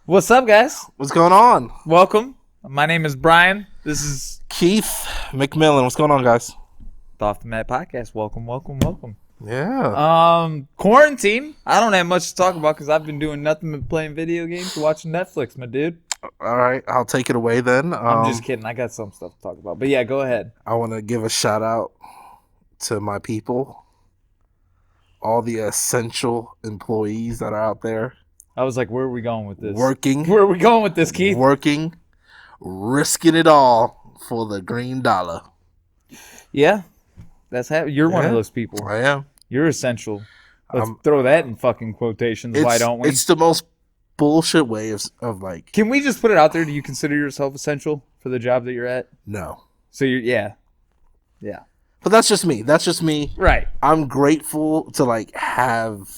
What's up, guys? What's going on? Welcome. My name is Brian. This is Keith McMillan. What's going on, guys? the Off the Mat Podcast. Welcome. Yeah. Quarantine. I don't have much to talk about because I've been doing nothing but playing video games, watching Netflix, my dude. All right. I'll take it away then. I'm just kidding. I got some stuff to talk about. But yeah, go ahead. I want to give a shout out to my people, all the essential employees that are out there. I was like, where are we going with this? Working. Where are we going with this, Keith? Working. Risking it all for the green dollar. Yeah. You're one of those people. I am. You're essential. Let's throw that in fucking quotations. Why don't we? It's the most bullshit way of like. Can we just put it out there? Do you consider yourself essential for the job that you're at? No. So yeah. But that's just me. Right. I'm grateful to like have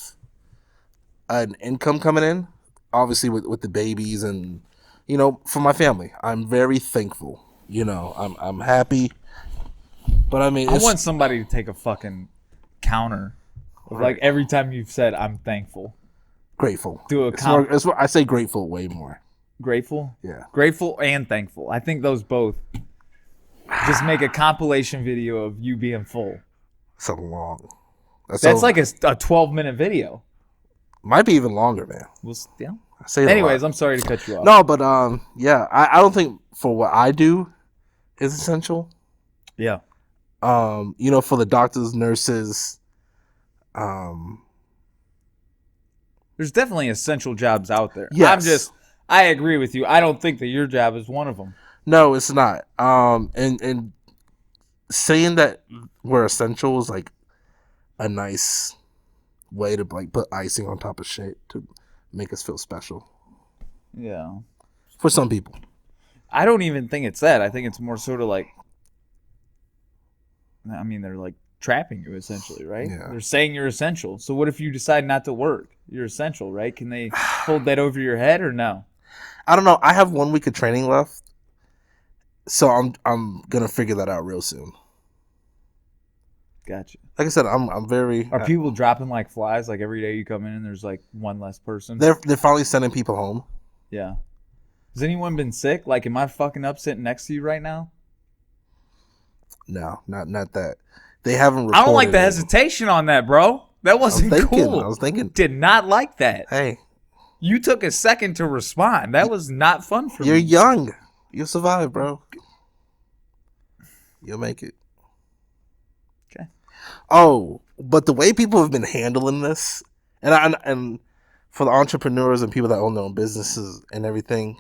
an income coming in, obviously with the babies and, for my family. I'm very thankful. I'm happy. But I mean, I want somebody to take a fucking counter of like every time you've said I'm thankful. Grateful. Do a I say grateful way more. Grateful? Yeah. Grateful and thankful. I think those both. Just make a compilation video of you being full. So long. That's like a 12-minute video. Might be even longer, man. Yeah. Anyways, I'm sorry to cut you off. No, but yeah, I don't think for what I do is essential. Yeah. For the doctors, nurses, there's definitely essential jobs out there. Yes. I agree with you. I don't think that your job is one of them. No, it's not. And saying that we're essential is like a nice way to like put icing on top of shit to make us feel special. Yeah. For some people. I don't even think it's that. I think it's more sort of like, I mean, they're like trapping you essentially, right? Yeah. They're saying you're essential. So what if you decide not to work? You're essential, right? Can they hold that over your head or no? I don't know. I have 1 week of training left. So I'm going to figure that out real soon. Gotcha. Like I said, I'm very... Are people dropping like flies? Like every day you come in and there's like one less person? They're finally sending people home. Yeah. Has anyone been sick? Like, am I fucking up sitting next to you right now? No, not that. They haven't reported. I don't like the hesitation on that, bro. That wasn't cool. I was thinking. Did not like that. Hey. You took a second to respond. That was not fun for me. You're young. You'll survive, bro. You'll make it. Okay. Oh, but the way people have been handling this, and for the entrepreneurs and people that own their own businesses and everything,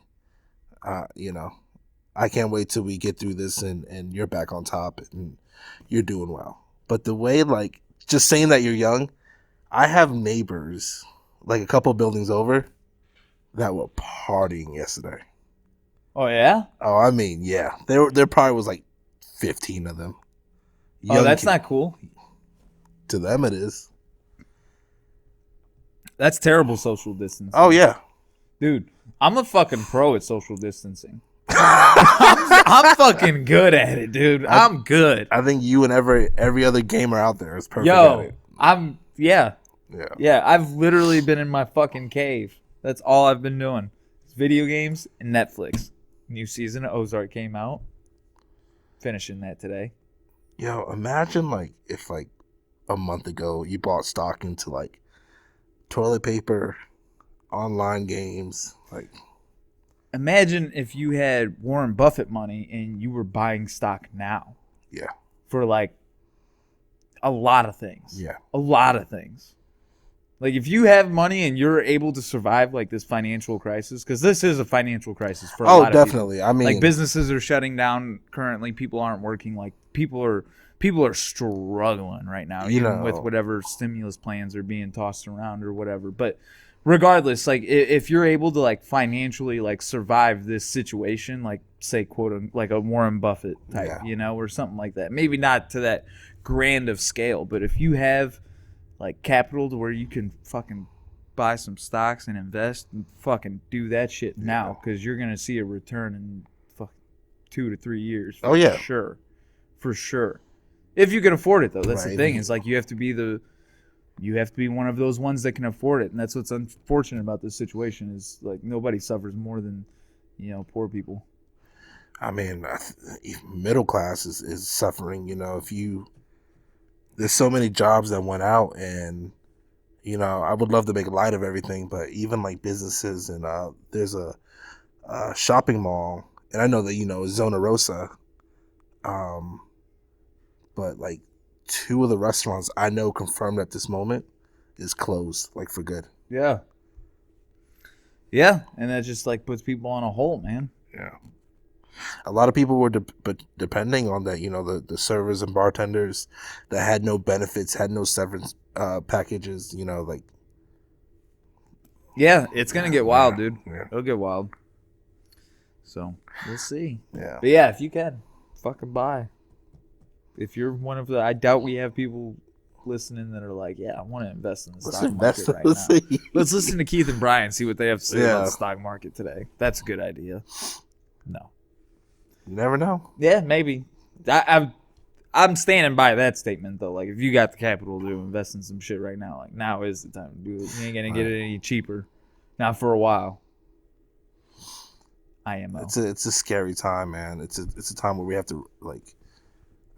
I can't wait till we get through this and you're back on top and you're doing well. But the way, like, just saying that you're young, I have neighbors, like a couple buildings over, that were partying yesterday. Oh, yeah? Oh, I mean, yeah. There probably was like 15 of them. Oh, that's not cool. To them, it is. That's terrible social distancing. Oh, yeah. Dude, I'm a fucking pro at social distancing. I'm fucking good at it, dude. I'm good. I think you and every other gamer out there is perfect at it. Yeah, I've literally been in my fucking cave. That's all I've been doing. It's video games and Netflix. New season of Ozark came out. Finishing that today. Yo, imagine like if like a month ago you bought stock into like toilet paper, online games, like. Imagine if you had Warren Buffett money and you were buying stock now. Yeah. For like a lot of things. Yeah. A lot of things. Like if you have money and you're able to survive like this financial crisis, because this is a financial crisis for a lot of people. Oh, definitely. I mean, like businesses are shutting down currently. People aren't working. Like people are struggling right now, even with whatever stimulus plans are being tossed around or whatever. But regardless, like if you're able to like financially like survive this situation, like say like a Warren Buffett type, or something like that. Maybe not to that grand of scale, but if you have like capital to where you can fucking buy some stocks and invest and fucking do that shit now, because you're gonna see a return in fucking 2 to 3 years. Oh yeah, for sure. If you can afford it though, that's the thing. Is like you have to be the you have to be one of those ones that can afford it. And that's what's unfortunate about this situation is like nobody suffers more than, poor people. I mean, middle class is suffering. There's so many jobs that went out, and I would love to make light of everything, but even like businesses, and there's a shopping mall, and I know that it's Zona Rosa, but like 2 of the restaurants I know confirmed at this moment is closed, like for good. Yeah, and that just like puts people on a hold, man. Yeah. A lot of people were depending on that, the servers and bartenders that had no benefits, had no severance packages, like. Yeah, it's going to get wild, dude. Yeah. It'll get wild. So, we'll see. Yeah. But yeah, if you can, fucking buy. If you're one of the, I doubt we have people listening that are like, yeah, I want to invest in the stock market right now. Let's listen to Keith and Brian, see what they have to say about the stock market today. That's a good idea. No. You never know. Yeah, maybe. I'm standing by that statement though. Like, if you got the capital to invest in some shit right now, like now is the time to do it. You ain't gonna get it any cheaper. Not for a while. IMO. It's a scary time, man. It's a time where we have to like,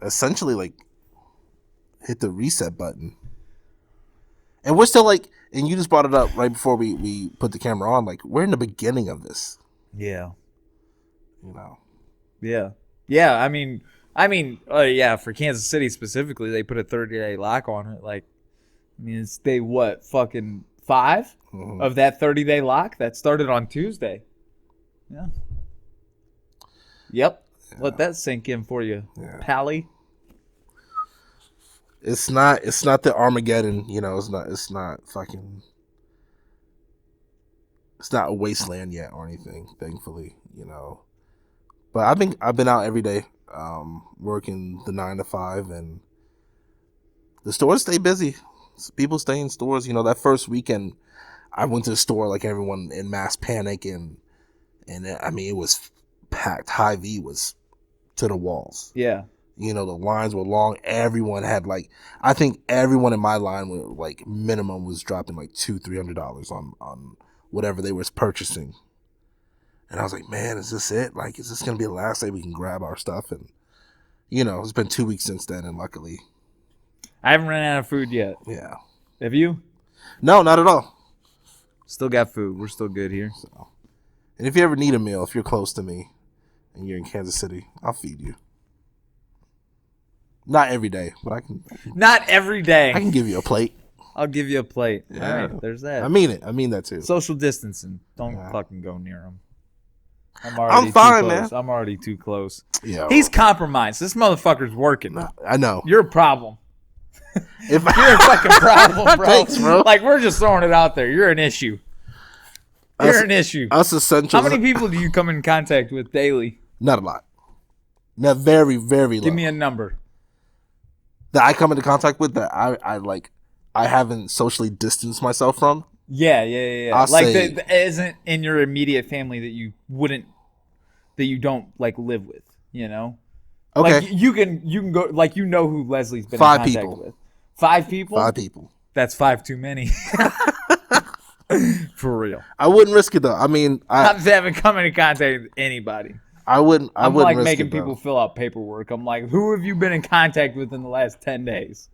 essentially like, hit the reset button. And we're still like, and you just brought it up right before we put the camera on. Like, we're in the beginning of this. Yeah. Yeah. Yeah. I mean, yeah, for Kansas City specifically, they put a 30-day lock on it. Like, I mean, it's day what? Fucking 5 of that 30-day lock? That started on Tuesday. Yeah. Yep. Yeah. Let that sink in for you, Pally. It's not the Armageddon, it's not fucking, it's not a wasteland yet or anything, thankfully, But I've been out every day, working the 9 to 5, and the stores stay busy. People stay in stores. That first weekend, I went to the store like everyone in mass panic, and I mean it was packed. Hy-Vee was to the walls. Yeah. The lines were long. Everyone had I think everyone in my line were like minimum was dropping like $200-$300 on whatever they was purchasing. And I was like, man, is this it? Like, is this going to be the last day we can grab our stuff? And, it's been 2 weeks since then, and luckily. I haven't run out of food yet. Yeah. Have you? No, not at all. Still got food. We're still good here. So, and if you ever need a meal, if you're close to me and you're in Kansas City, I'll feed you. Not every day, but I can. Not every day. I can give you a plate. I'll give you a plate. Yeah. All right, there's that. I mean it. I mean that too. Social distancing. Don't fucking go near them. I'm fine, man. I'm already too close. Yeah, he's compromised. This motherfucker's working. I know. You're a problem. You're a fucking problem, bro. Thanks, bro. Like, we're just throwing it out there. You're an issue. You're an issue. Us essentials. How many people do you come in contact with daily? Not a lot. Not very, very low. Give me a number. That I come into contact with that I haven't socially distanced myself from. Yeah. Like that isn't in your immediate family that you don't like live with, Okay. Like you can go like who Leslie's been 5 in contact people. with. 5 people? 5 people. That's 5 too many. For real. I wouldn't risk it though. I mean, I haven't come into contact with anybody. I wouldn't like risk making it, people fill out paperwork. I'm like, who have you been in contact with in the last 10 days?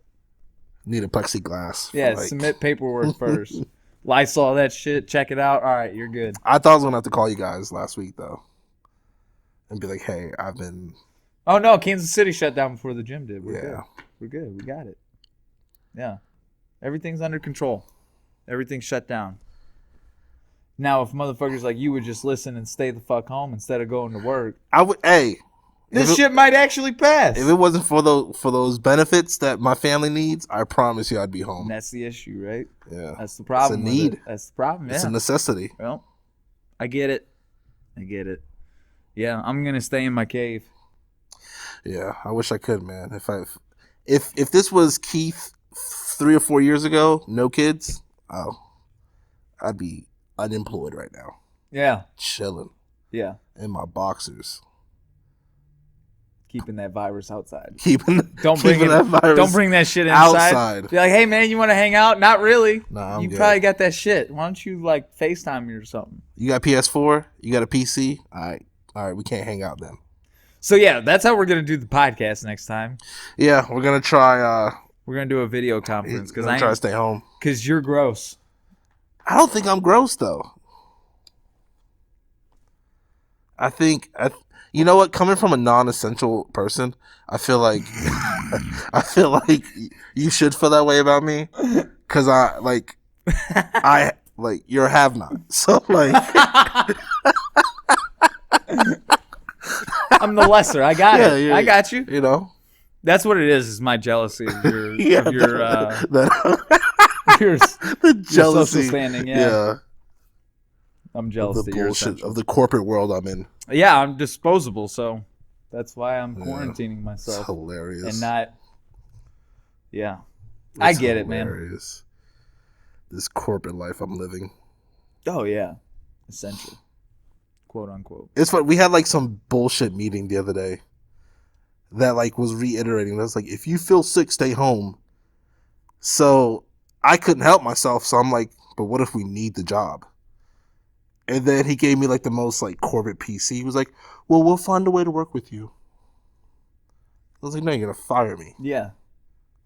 Need a plexiglass. Yeah, submit paperwork first. Lysol that shit. Check it out. All right, you're good. I thought I was gonna have to call you guys last week though, and be like, "Hey, I've been." Oh no, Kansas City shut down before the gym did. We're good. We got it. Yeah, everything's under control. Everything's shut down. Now, if motherfuckers like you would just listen and stay the fuck home instead of going to work, I would. Hey, this shit might actually pass. If it wasn't for those benefits that my family needs, I promise you I'd be home. And that's the issue, right? Yeah. That's the problem. It's a need. That's the problem. It's a necessity. Well, I get it. Yeah, I'm gonna stay in my cave. Yeah, I wish I could, man. If this was Keith 3 or 4 years ago, no kids, I'd be unemployed right now. Yeah. Chilling. Yeah. In my boxers. keeping that virus outside. Don't bring that shit inside. Outside. Be like, hey man, you want to hang out? Not really. Nah, you probably got that shit. Why don't you like FaceTime me or something? You got PS4? You got a PC? All right, we can't hang out then. So yeah, that's how we're gonna do the podcast next time. Yeah, we're gonna try. We're gonna do a video conference because I try to stay home. Because you're gross. I don't think I'm gross though. I think you know what? Coming from a non-essential person, I feel like you should feel that way about me, because I you're a have-not. So like, I'm the lesser. I got it. I got you. You know, that's what it is my jealousy of your the jealousy social standing. Yeah. I'm jealous of the bullshit of the corporate world I'm in. Yeah, I'm disposable, so that's why I'm quarantining myself. It's hilarious. And not. Yeah, I get it, man. This corporate life I'm living. Oh yeah, essential, quote unquote. It's fun. We had like some bullshit meeting the other day that like was reiterating. That's like, if you feel sick, stay home. So I couldn't help myself. So I'm like, but what if we need the job? And then he gave me like the most like corporate PC. He was like, well, we'll find a way to work with you. I was like, no, you're going to fire me. Yeah. What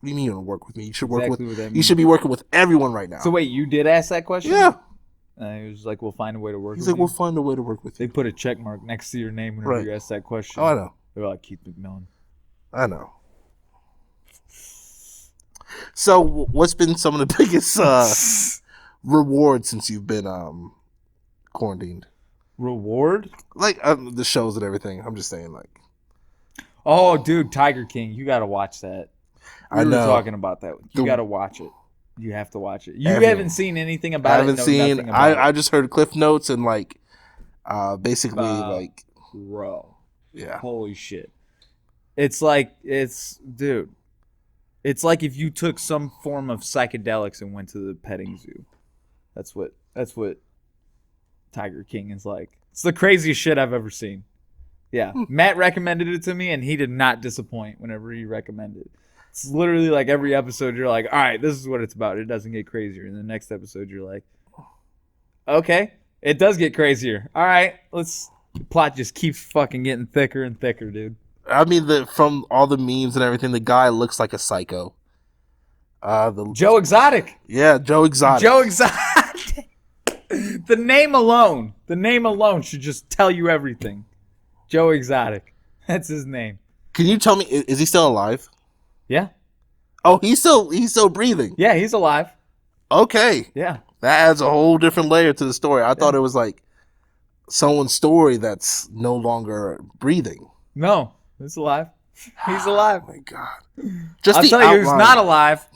do you mean you're going to work with me? You should work you should be working with everyone right now. So wait, you did ask that question? Yeah. He was like, we'll find a way to work with you. He's like, we'll find a way to work with you. They put a check mark next to your name whenever you ask that question. Oh, I know. They're like, Keith McMillan. I know. So what's been some of the biggest rewards since you've been quarantined? Reward? Like the shows and everything. I'm just saying, like. Oh, dude, Tiger King. You got to watch that. I know. We were talking about that. You got to watch it. You have to watch it. You haven't seen anything about it? I haven't seen. I just heard cliff notes and like, basically like. Bro. Yeah. Holy shit. It's dude. It's like if you took some form of psychedelics and went to the petting zoo. That's what Tiger King is like. It's the craziest shit I've ever seen. Yeah. Matt recommended it to me and he did not disappoint whenever he recommended it. It's literally like every episode you're like, all right, this is what it's about. It doesn't get crazier. And the next episode you're like, okay, it does get crazier. All right, the plot just keeps fucking getting thicker and thicker, dude. I mean, from all the memes and everything, the guy looks like a psycho. Joe Exotic. Yeah, Joe Exotic. Joe Exotic. The name alone should just tell you everything. Joe Exotic. That's his name. Can you tell me, is he still alive? Yeah. Oh, he's still breathing. Yeah, he's alive. Okay. Yeah. That adds a whole different layer to the story. I thought it was like someone's story that's no longer breathing. No, he's alive. He's alive. Oh my God. I'll tell you who's not alive.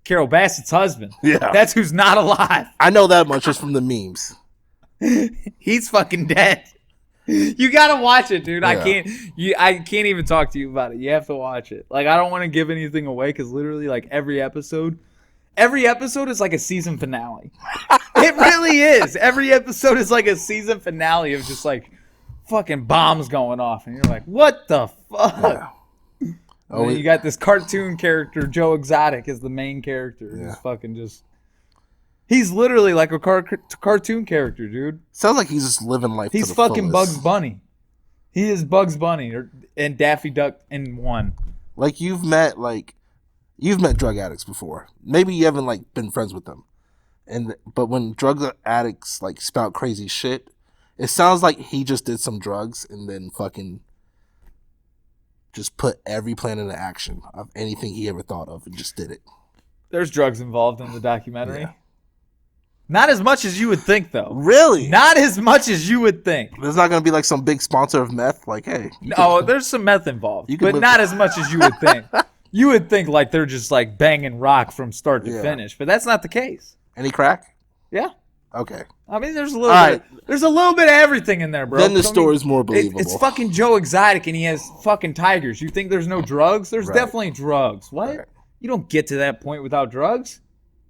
Carol Bassett's husband. Yeah. That's who's not alive. I know that much just from the memes. He's fucking dead. You gotta watch it, dude. Yeah. I can't even talk to you about it. You have to watch it. Like, I don't want to give anything away because literally, like, every episode is like a season finale. It really is. Every episode is like a season finale of just like fucking bombs going off, and you're like, what the fuck? Yeah. Oh, you got this cartoon character, Joe Exotic, is the main character. Yeah. He's fucking just. He's literally like a cartoon character, dude. Sounds like he's just living life. He's fucking Bugs Bunny. He is Bugs Bunny and Daffy Duck in one. Like you've met drug addicts before. Maybe you haven't like been friends with them, but when drug addicts like spout crazy shit, it sounds like he just did some drugs and then fucking just put every plan into action of anything he ever thought of and just did it. There's drugs involved in the documentary. Yeah. Not as much as you would think, though. Really? Not as much as you would think. There's not going to be like some big sponsor of meth? Like, hey. No, there's some meth involved, but not as much as you would think. You would think like they're just like banging rock from start to finish, but that's not the case. Any crack? Yeah. Okay. I mean, there's a little bit of everything in there, bro. Then the story's more believable. It's fucking Joe Exotic, and he has fucking tigers. You think there's no drugs? There's definitely drugs. What? Right. You don't get to that point without drugs.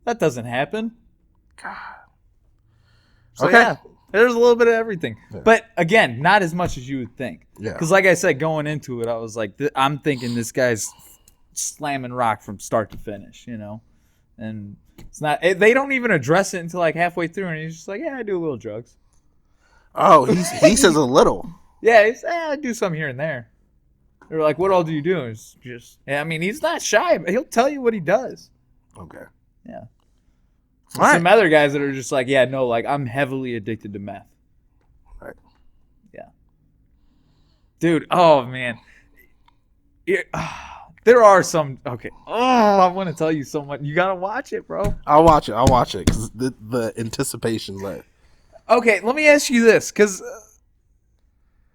That doesn't happen. God. So, okay. Yeah, There's a little bit of everything. Yeah. But again, not as much as you would think. Yeah. Because like I said, going into it, I was like, I'm thinking this guy's slamming rock from start to finish, you know? And it's not, they don't even address it until like halfway through, and he's just like, yeah, I do a little drugs. Oh, he says a little. Yeah, I do some here and there. They're like, what all do you do? It's just, I mean, he's not shy, but he'll tell you what he does. Okay. Yeah. Some other guys that are just like, yeah, no, like I'm heavily addicted to meth. Right. Yeah. Dude, oh man. There are some, okay. Oh, I want to tell you so much. You got to watch it, bro. I'll watch it because the anticipation's there. Okay, let me ask you this, because,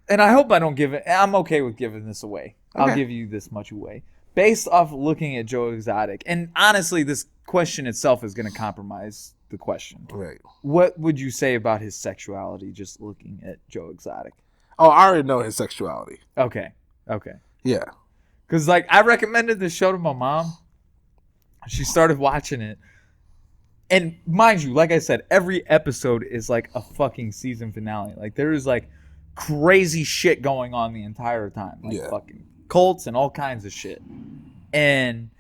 and I hope I don't give it, I'm okay with giving this away. Okay. I'll give you this much away. Based off looking at Joe Exotic, and honestly, this question itself is going to compromise the question. Right. What would you say about his sexuality just looking at Joe Exotic? Oh, I already know his sexuality. Okay. Yeah. Because, like, I recommended this show to my mom. She started watching it. And mind you, like I said, every episode is like a fucking season finale. Like, there is, like, crazy shit going on the entire time. Like, fucking cults and all kinds of shit. And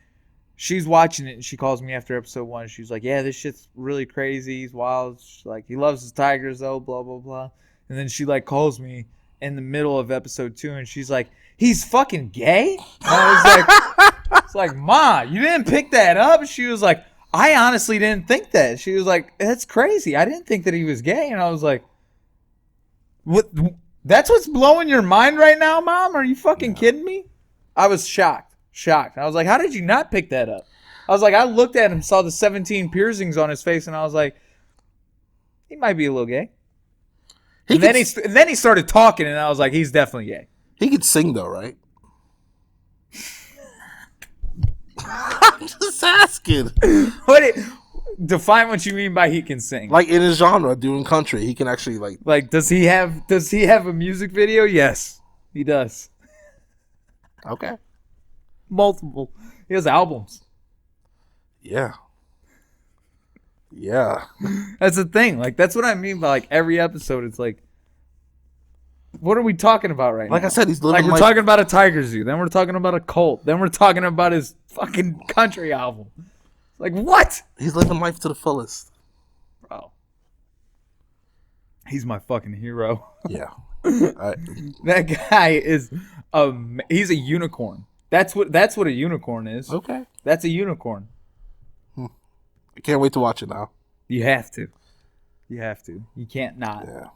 she's watching it, and she calls me after episode 1. She's like, yeah, this shit's really crazy. He's wild. She's like, he loves his tigers, though, blah, blah, blah. And then she, like, calls me in the middle of episode 2, and she's like, he's fucking gay? And I was like, it's like, Ma, you didn't pick that up? She was like, I honestly didn't think that. She was like, that's crazy. I didn't think that he was gay. And I was like, what? That's what's blowing your mind right now, Mom? Are you fucking kidding me? I was shocked. I was like, how did you not pick that up? I was like, I looked at him, saw the 17 piercings on his face, and I was like, he might be a little gay. And then he started talking, and I was like, he's definitely gay. He could sing, though, right? I'm just asking. Define what you mean by he can sing. Like in his genre, doing country, he can actually like. Does he have a music video? Yes, he does. Okay. Multiple. He has albums. Yeah. That's the thing. Like, that's what I mean by, like, every episode. It's like, what are we talking about right now? Like I said, he's living. Like, we're talking about a Tiger Zoo. Then we're talking about a cult. Then we're talking about his fucking country album. Like, what? He's living life to the fullest. Bro. He's my fucking hero. Yeah. That guy is he's a unicorn. That's what a unicorn is. Okay. That's a unicorn. I can't wait to watch it now. You have to. You can't not. Yeah.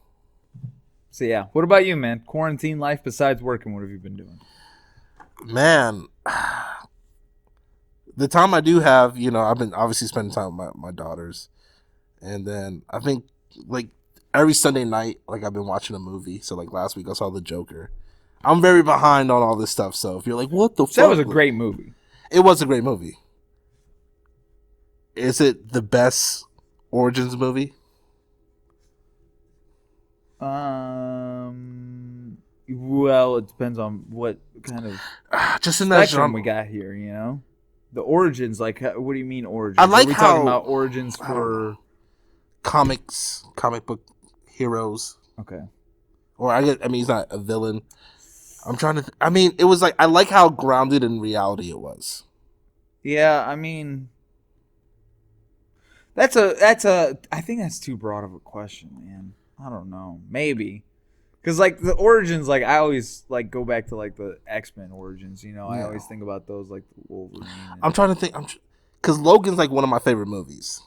So yeah, what about you, man? Quarantine life besides working, what have you been doing? Man, the time I do have, I've been obviously spending time with my daughters. And then I think like every Sunday night, like I've been watching a movie. So like last week I saw The Joker. I'm very behind on all this stuff. So if you're like, what the fuck? That was a great movie. It was a great movie. Is it the best Origins movie? Well, it depends on what kind of just in that genre we got here. The Origins. Like, what do you mean Origins? I like Are we talking about Origins for comic book heroes? Okay. Or he's not a villain. I'm trying to. It was like I like how grounded in reality it was. Yeah, I mean. That's a. I think that's too broad of a question, man. I don't know. Maybe, because like the Origins, like I always like go back to like the X-Men Origins. Yeah. I always think about those like the Wolverine. I'm trying to think. Because Logan's like one of my favorite movies.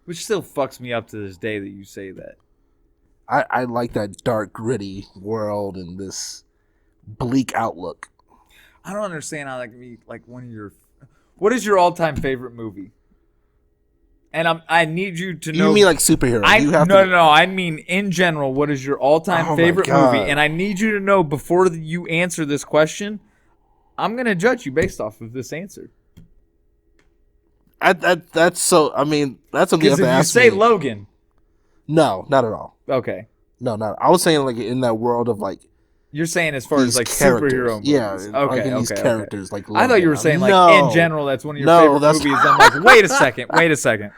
Which still fucks me up to this day that you say that. I like that dark, gritty world and this bleak outlook. I don't understand how that can be like one of your. What is your all-time favorite movie? And I need you to know. You mean like superhero? No. I mean in general. What is your all-time favorite movie? And I need you to know before you answer this question. I'm gonna judge you based off of this answer. That's so. That's something you have to ask me. If you say Logan. No, not at all. Okay. No, not. I was saying like in that world of like. You're saying as far as like superhero movies. Yeah. Okay. These characters like. Logan. I thought you were saying like in general that's one of your favorite movies. I'm like, wait a second.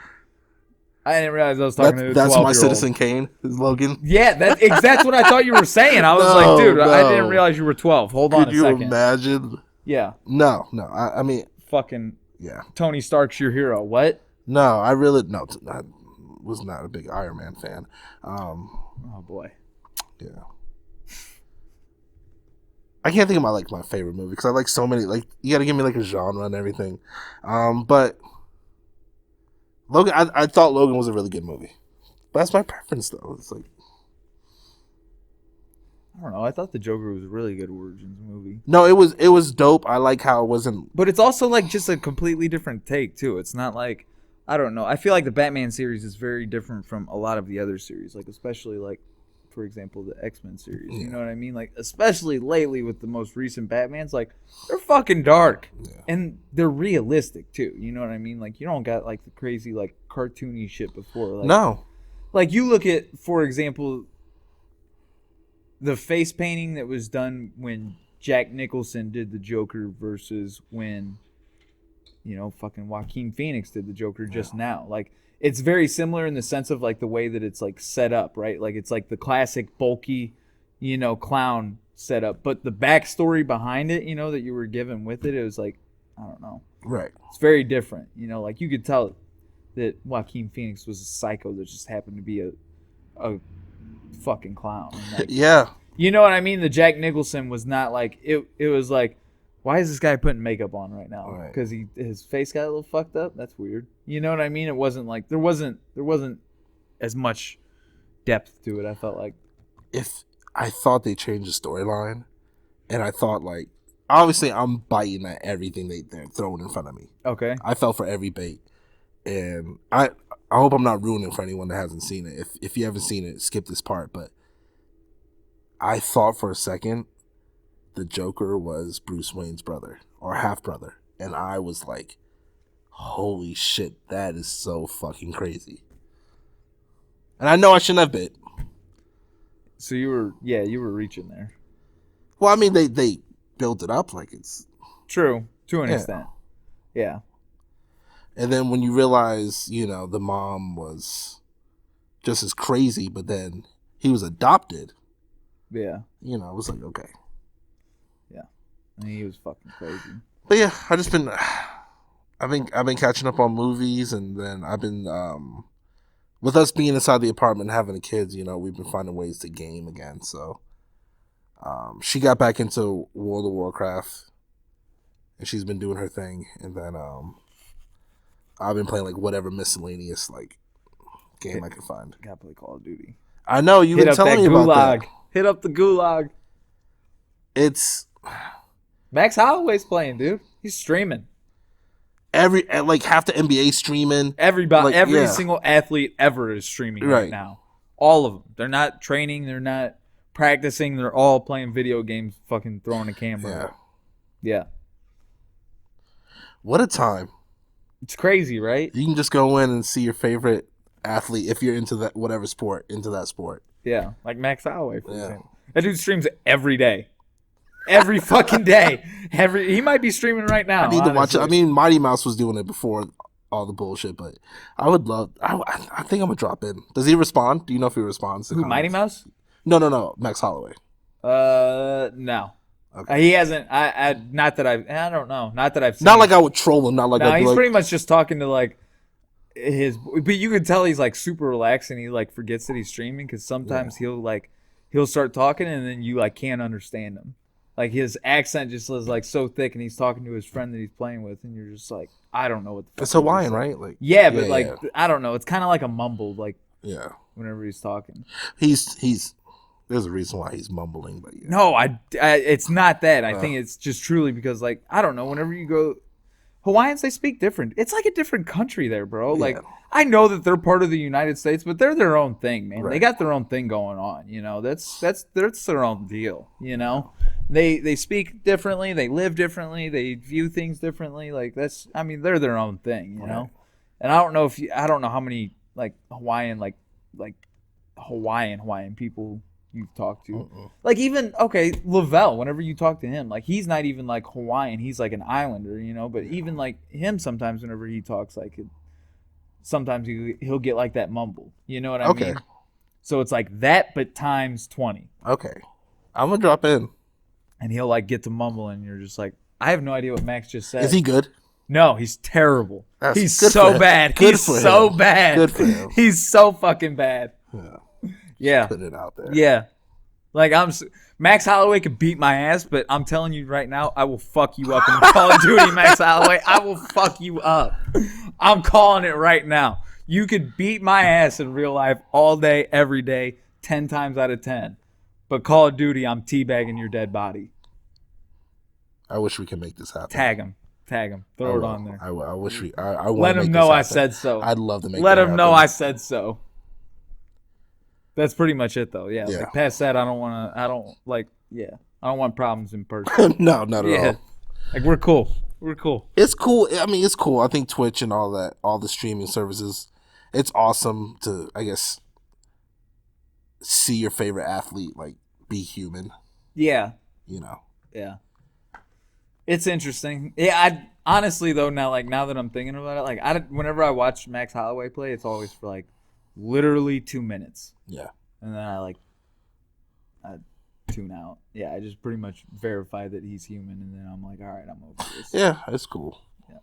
I didn't realize I was talking to a 12-year-old. That's my Citizen Kane, Logan. Yeah, that's what I thought you were saying. I was like, dude, I didn't realize you were 12. Hold on a second. Could you imagine? Yeah. No. I mean, fucking yeah. Tony Stark's your hero. What? No, I was not a big Iron Man fan. Oh boy. Yeah. I can't think of my favorite movie because I like so many. Like, you got to give me like a genre and everything. But Logan, I thought Logan was a really good movie. But that's my preference, though. It's like, I don't know. I thought the Joker was a really good Origins movie. No, it was dope. I like how it wasn't. But it's also like just a completely different take too. It's not like, I don't know. I feel like the Batman series is very different from a lot of the other series. Like especially like, for example, the X-Men series. Yeah. You know what I mean? Like especially lately with the most recent Batmans, like they're fucking dark and they're realistic too. You know what I mean? Like you don't got like the crazy like cartoony shit before. Like, no. Like you look at, for example, the face painting that was done when Jack Nicholson did the Joker versus when, fucking Joaquin Phoenix did the Joker just now. Like, it's very similar in the sense of, like, the way that it's, like, set up, right? Like, it's, like, the classic bulky, clown setup. But the backstory behind it, that you were given with it, it was, like, I don't know. Right. It's very different. Like, you could tell that Joaquin Phoenix was a psycho that just happened to be a fucking clown. And, like, yeah. You know what I mean? The Jack Nicholson was not like it was like, why is this guy putting makeup on right now? Because his face got a little fucked up. That's weird. You know what I mean? It wasn't like there wasn't as much depth to it. I felt like if I thought they changed the storyline, and I thought like obviously I'm biting at everything they're throwing in front of me. Okay. I fell for every bait, and I hope I'm not ruining for anyone that hasn't seen it. If you haven't seen it, skip this part. But I thought for a second the Joker was Bruce Wayne's brother or half brother, and I was like, "Holy shit, that is so fucking crazy!" And I know I shouldn't have bit. So you were reaching there. Well, I mean, they built it up like it's true to an extent. Yeah. And then when you realize, the mom was just as crazy, but then he was adopted. Yeah. It was like, okay. Yeah. I mean, he was fucking crazy. But yeah, I've been catching up on movies, and then I've been with us being inside the apartment and having the kids, we've been finding ways to game again. So she got back into World of Warcraft, and she's been doing her thing, and then I've been playing like whatever miscellaneous like game I can find. Gotta play Call of Duty. I know you've been telling me about that. Hit up the gulag. It's Max Holloway's playing, dude. He's streaming. Half the NBA streaming. Everybody, every single athlete ever is streaming right now. All of them. They're not training. They're not practicing. They're all playing video games, fucking throwing a camera. Yeah. What a time. It's crazy, right? You can just go in and see your favorite athlete if you're into that whatever sport, into that sport. Yeah, like Max Holloway, for example. That dude streams every day. Every fucking day. He might be streaming right now. I need to watch it. I mean, Mighty Mouse was doing it before all the bullshit, but I would love. I think I'm gonna drop in. Does he respond? Do you know if he responds? Who, Mighty Mouse? No, Max Holloway. No. Okay. He hasn't. I don't know. Not that I've seen. Not like I would troll him. Not like he's pretty much just talking to like but you can tell he's like super relaxed and he like forgets that he's streaming because sometimes he'll start talking and then you like can't understand him. Like his accent just is like so thick and he's talking to his friend that he's playing with and you're just like, I don't know what the fuck. It's Hawaiian, right? Like I don't know. It's kind of like a mumble whenever he's talking. He's there's a reason why he's mumbling, but no, it's not that. I think it's just truly because like I don't know. Whenever you go, Hawaiians, they speak different. It's like a different country there, bro. Yeah. Like I know that they're part of the United States, but they're their own thing, man. Right. They got their own thing going on. That's their own deal. They speak differently. They live differently. They view things differently. Like they're their own thing. Right. And I don't know how many like Hawaiian Hawaiian people you've talked to. Like even Lavelle, whenever you talk to him, like he's not even like Hawaiian, he's like an islander, but even like him sometimes whenever he talks, like sometimes he'll get like that mumble. You know what I mean? So it's like that, but times 20. Okay. I'm going to drop in. And he'll like get to mumble, and you're just like, I have no idea what Max just said. Is he good? No, he's terrible. He's good so bad. He's so bad. Good for him. He's so fucking bad. Yeah. Put it out there. Yeah. Like Max Holloway could beat my ass, but I'm telling you right now, I will fuck you up in Call of Duty, Max Holloway. I will fuck you up. I'm calling it right now. You could beat my ass in real life all day, every day, 10 times out of 10. But Call of Duty, I'm teabagging your dead body. I wish we could make this happen. Tag him. Throw it on there. I wish we. I let him know I said so. I'd love to make. Let him know I said so. That's pretty much it, though. Yeah. Like past that, I don't want problems in person. No, not at all. Like we're cool. It's cool. I mean, it's cool. I think Twitch and all that, all the streaming services, it's awesome to, I guess, see your favorite athlete like be human. Yeah. You know. Yeah. It's interesting. Yeah, I honestly though now that I'm thinking about it, like whenever I watch Max Holloway play, it's always for like literally 2 minutes. Yeah. And then I tune out. Yeah, I just pretty much verify that he's human, and then I'm like, all right, I'm over this. Yeah, it's cool. Yeah.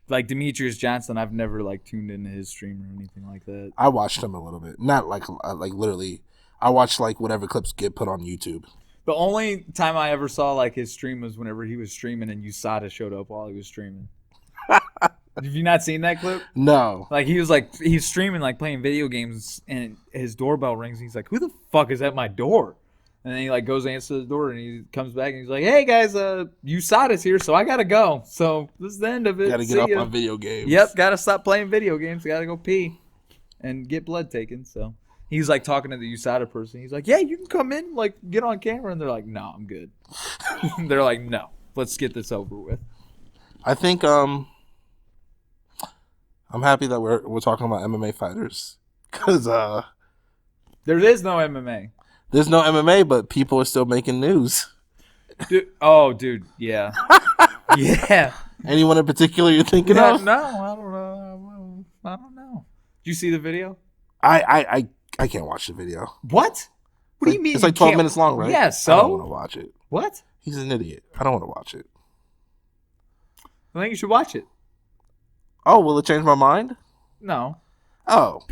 Like Demetrius Johnson, I've never like tuned into his stream or anything like that. I watched him a little bit, not like literally. I watched like whatever clips get put on YouTube. The only time I ever saw like his stream was whenever he was streaming and USADA showed up while he was streaming. Have you not seen that clip? No. Like he's streaming like playing video games and his doorbell rings and he's like, who the fuck is at my door? And then he like goes to answer the door and he comes back and he's like, hey guys, USADA's here, so I gotta go. So this is the end of it. Gotta get off my video games. Yep, gotta stop playing video games. Gotta go pee and get blood taken. So he's like talking to the USADA person. He's like, yeah, you can come in, like get on camera. And they're like, no, I'm good. They're like, no, let's get this over with. I think I'm happy that we're talking about MMA fighters because there is no MMA. There's no MMA, but people are still making news. Dude, yeah, yeah. Anyone in particular you're thinking of? No, I don't know. I don't know. Did you see the video? I can't watch the video. What? What do you mean? It's like 12 minutes long, right? Yeah, so? I don't want to watch it. What? He's an idiot. I don't want to watch it. I think you should watch it. Oh, will it change my mind? No. Oh.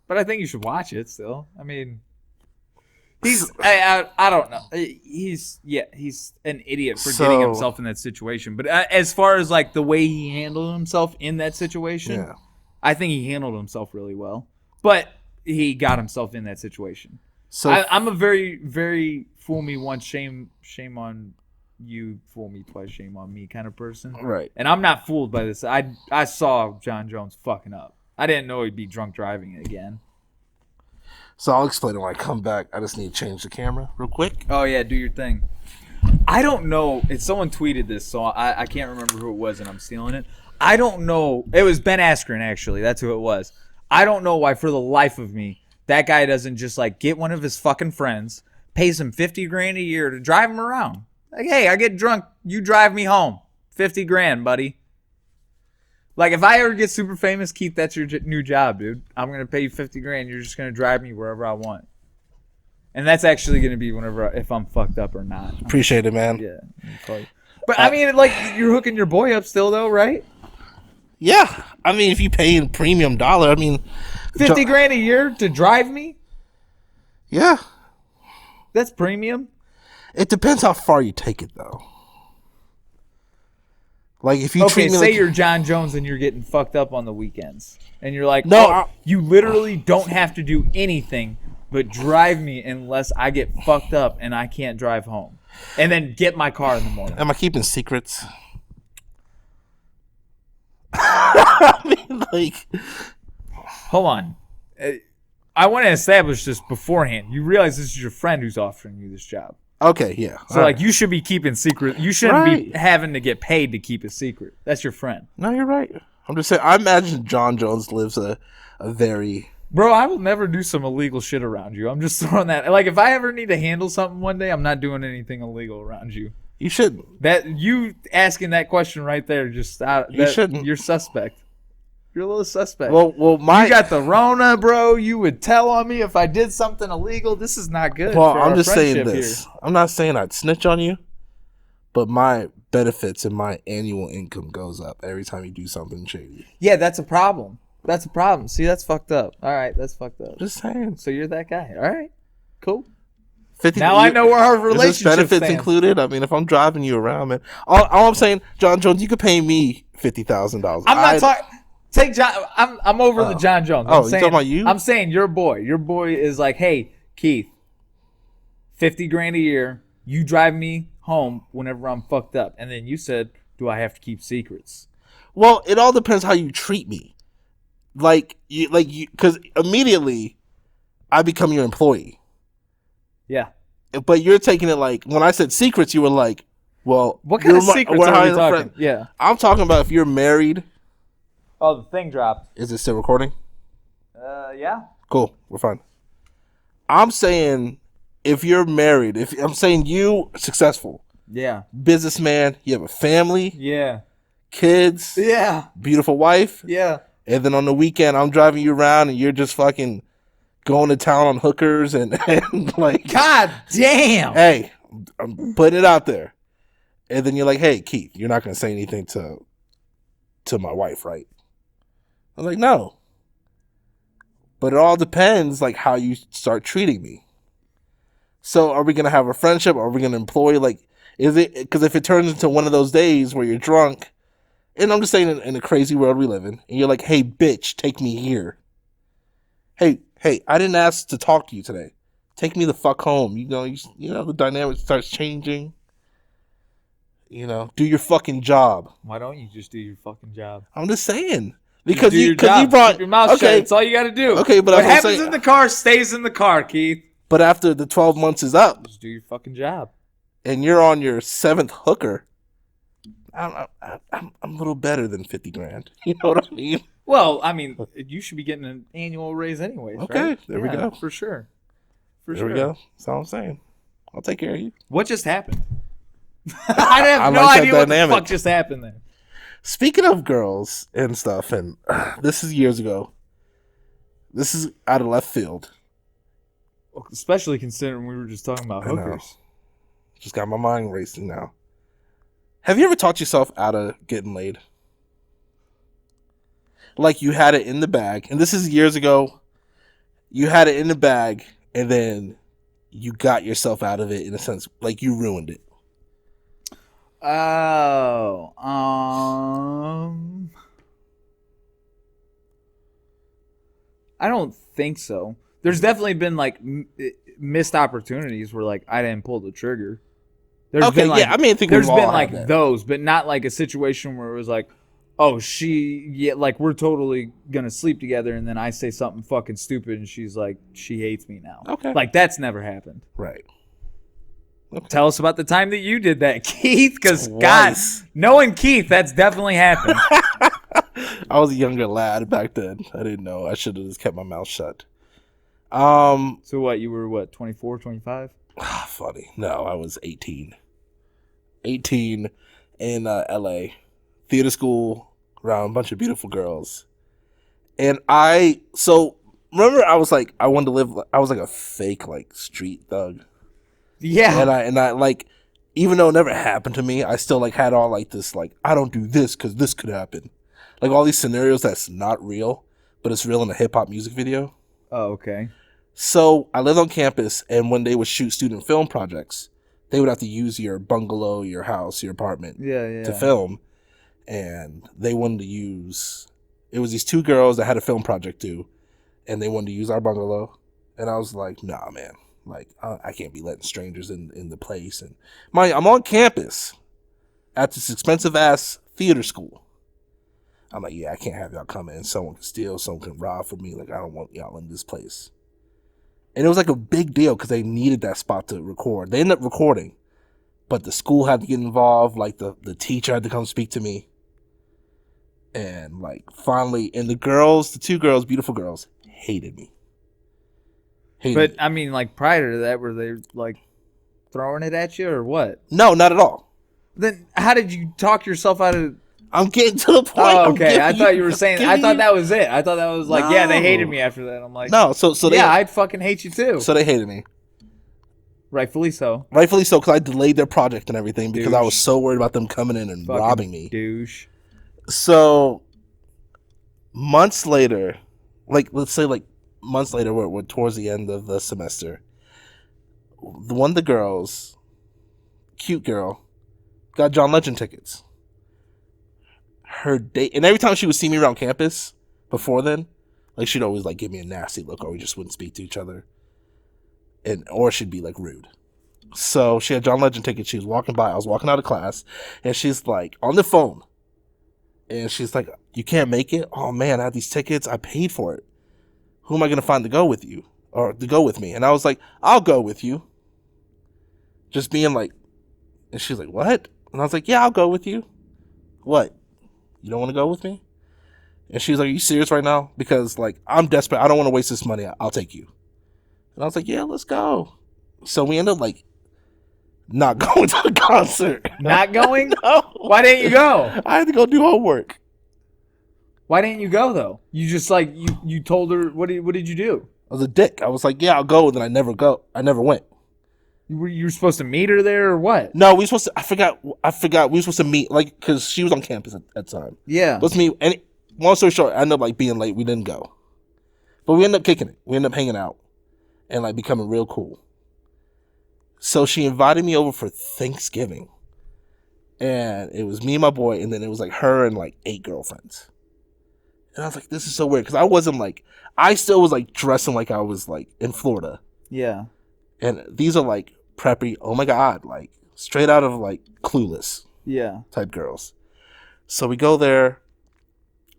But I think you should watch it still. I mean, I don't know. He's an idiot for getting himself in that situation. But as far as like the way he handled himself in that situation, I think he handled himself really well. But he got himself in that situation. So I'm a very, very fool me once, shame on you, fool me twice, shame on me kind of person. Right. And I'm not fooled by this. I saw John Jones fucking up. I didn't know he'd be drunk driving again. So I'll explain it when I come back. I just need to change the camera real quick. Oh, yeah, do your thing. I don't know. Someone tweeted this, so I can't remember who it was, and I'm stealing it. I don't know. It was Ben Askren, actually. That's who it was. I don't know why, for the life of me, that guy doesn't just, like, get one of his fucking friends, pays him $50,000 a year to drive him around. Like, hey, I get drunk. You drive me home. $50,000, buddy. Like, if I ever get super famous, Keith, that's your new job, dude. I'm going to pay you $50,000. You're just going to drive me wherever I want. And that's actually going to be if I'm fucked up or not. Appreciate it, man. Yeah. But, I mean, like, you're hooking your boy up still, though, right? Yeah. I mean, if you pay a premium dollar, I mean... $50,000 a year to drive me? Yeah. That's premium? It depends how far you take it, though. Like, if you treat me say like... you're John Jones and you're getting fucked up on the weekends. And you're like, no, you literally don't have to do anything but drive me unless I get fucked up and I can't drive home. And then get my car in the morning. Am I keeping secrets? I mean, like... Hold on. I want to establish this beforehand. You realize this is your friend who's offering you this job. Okay, yeah. So, like, you should be keeping secret. You shouldn't be having to get paid to keep a secret. That's your friend. No, you're right. I'm just saying, I imagine John Jones lives a very... Bro, I will never do some illegal shit around you. I'm just throwing that. Like, if I ever need to handle something one day, I'm not doing anything illegal around you. You shouldn't. You asking that question right there, you shouldn't. You're suspect. You're a little suspect. Well, you got the Rona, bro. You would tell on me if I did something illegal. This is not good. Well, for I'm our just saying friendship this. here. I'm not saying I'd snitch on you, but my benefits and my annual income goes up every time you do something shady. Yeah, that's a problem. That's a problem. See, that's fucked up. All right, that's fucked up. Just saying. So you're that guy. All right, cool. 50, now I know where our relationship is this benefits stands. included? I mean, if I'm driving you around, man, all I'm saying, John Jones, you could pay me $50,000. I'm not talking. Take John. I'm over the John Jones. You talking about you? I'm saying your boy. Your boy is like, hey, Keith, $50,000 a year. You drive me home whenever I'm fucked up, and then you said, do I have to keep secrets? Well, it all depends how you treat me. Like you, because immediately I become your employee. Yeah. But you're taking it like when I said secrets, you were like, "Well, what kind of secrets are we talking?" Yeah, I'm talking about if you're married. Oh, the thing dropped. Is it still recording? Yeah. Cool, we're fine. I'm saying if you're married, if I'm saying you successful, yeah, businessman, you have a family, yeah, kids, yeah, beautiful wife, yeah. And then on the weekend, I'm driving you around and you're just fucking going to town on hookers and like... God damn! Hey, I'm putting it out there. And then you're like, hey, Keith, you're not going to say anything to my wife, right? I'm like, no. But it all depends, like, how you start treating me. So are we going to have a friendship? Are we going to employ, like... Is it... Because if it turns into one of those days where you're drunk... And I'm just saying in the crazy world we live in. And you're like, hey, bitch, take me here. Hey, I didn't ask to talk to you today. Take me the fuck home. You know, the dynamic starts changing. You know, do your fucking job. Why don't you just do your fucking job? I'm just saying. Because you brought... Keep your mouth shut. That's all you got to do. Okay, but what happens in the car stays in the car, Keith. But after the 12 months is up. Just do your fucking job. And you're on your 7th hooker. I'm a little better than $50,000. You know what I mean? Well, I mean, you should be getting an annual raise anyways. Okay, right? There we go. For sure. There we go. That's all I'm saying. I'll take care of you. What just happened? I have no idea what the fuck just happened there. Speaking of girls and stuff, and this is years ago. This is out of left field. Especially considering we were just talking about hookers. Just got my mind racing now. Have you ever taught yourself out of getting laid? Like you had it in the bag, and this is years ago. You had it in the bag, and then you got yourself out of it in a sense, like you ruined it. Oh, I don't think so. There's definitely been like missed opportunities where like I didn't pull the trigger. There's been like, I mean, there's been like those, but not like a situation where it was like, oh, like we're totally gonna sleep together, and then I say something fucking stupid, and she's like, she hates me now. Okay, like that's never happened. Right. Okay. Tell us about the time that you did that, Keith, because God, knowing Keith, that's definitely happened. I was a younger lad back then. I didn't know. I should have just kept my mouth shut. So what? You were 24, 25? Funny. No, I was 18. 18 in L.A. Theater school, around a bunch of beautiful girls. And remember I was like, I wanted to live, I was like a fake like street thug. Yeah. And I like, even though it never happened to me, I still like had all like this, like, I don't do this because this could happen. Like all these scenarios that's not real, but it's real in a hip hop music video. Oh, okay. So I lived on campus, and when they would shoot student film projects, they would have to use your bungalow, your house, your apartment to film. And they wanted to use, it was these two girls that had a film project too, and they wanted to use our bungalow. And I was like, nah, man, like I can't be letting strangers in the place. And I'm on campus at this expensive ass theater school. I'm like, yeah, I can't have y'all come in. Someone can steal, someone can rob from me. Like, I don't want y'all in this place. And it was like a big deal because they needed that spot to record. They ended up recording, but the school had to get involved. Like the teacher had to come speak to me. And like finally, and the two girls, beautiful girls, hated me. But I mean, like prior to that, were they like throwing it at you or what? No, not at all. Then how did you talk yourself out of? I'm getting to the point. Oh, okay. I thought you were saying. I thought that was it. I thought that was like, yeah, they hated me after that. I'm like, no. So yeah, I'd fucking hate you too. So they hated me. Rightfully so. Rightfully so, because I delayed their project and everything because I was so worried about them coming in and fucking robbing me. Douche. So months later, like let's say like months later, we're towards the end of the semester. One of the girls, cute girl, got John Legend tickets. Her date, and every time she would see me around campus before then, like she'd always like give me a nasty look, or we just wouldn't speak to each other, or she'd be like rude. So she had John Legend tickets. She was walking by. I was walking out of class, and she's like on the phone, and she's like, "You can't make it? Oh man, I had these tickets. I paid for it. Who am I gonna find to go with you, or to go with me?" And I was like, "I'll go with you." Just being like, and she's like, "What?" And I was like, "Yeah, I'll go with you." "What? You don't want to go with me?" And she's like, "Are you serious right now? Because like I'm desperate. I don't want to waste this money. I'll take you." And I was like, "Yeah, let's go." So we ended up like not going to the concert. Not going? No. Why didn't you go? I had to go do homework. Why didn't you go though? You just like you told her what did you do? I was a dick. I was like, "Yeah, I'll go," and then I never go. I never went. You were supposed to meet her there or what? No, we were supposed to. I forgot. We were supposed to meet like because she was on campus at the time. Yeah. Let's meet. And long story short, I ended up like being late. We didn't go, but we ended up kicking it. We ended up hanging out and like becoming real cool. So she invited me over for Thanksgiving, and it was me and my boy, and then it was like her and like 8 girlfriends. And I was like, this is so weird because I wasn't like I still was like dressing like I was like in Florida. Yeah. And these are like preppy, oh my God, like straight out of like Clueless. Yeah. Type girls. So we go there.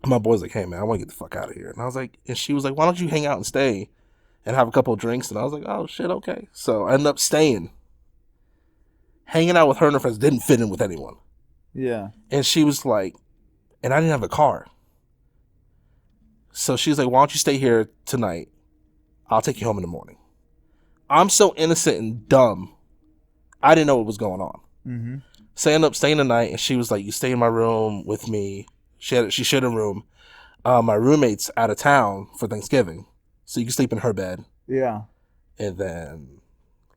My boy's like, "Hey man, I want to get the fuck out of here." And I was like, and she was like, "Why don't you hang out and stay and have a couple of drinks?" And I was like, "Oh shit, okay." So I ended up staying. Hanging out with her and her friends, didn't fit in with anyone. Yeah. And she was like, and I didn't have a car. So she's like, "Why don't you stay here tonight? I'll take you home in the morning." I'm so innocent and dumb. I didn't know what was going on. Mm-hmm. So I ended up staying the night, and she was like, "You stay in my room with me." She shared a room. My roommate's out of town for Thanksgiving, so you can sleep in her bed. Yeah. And then,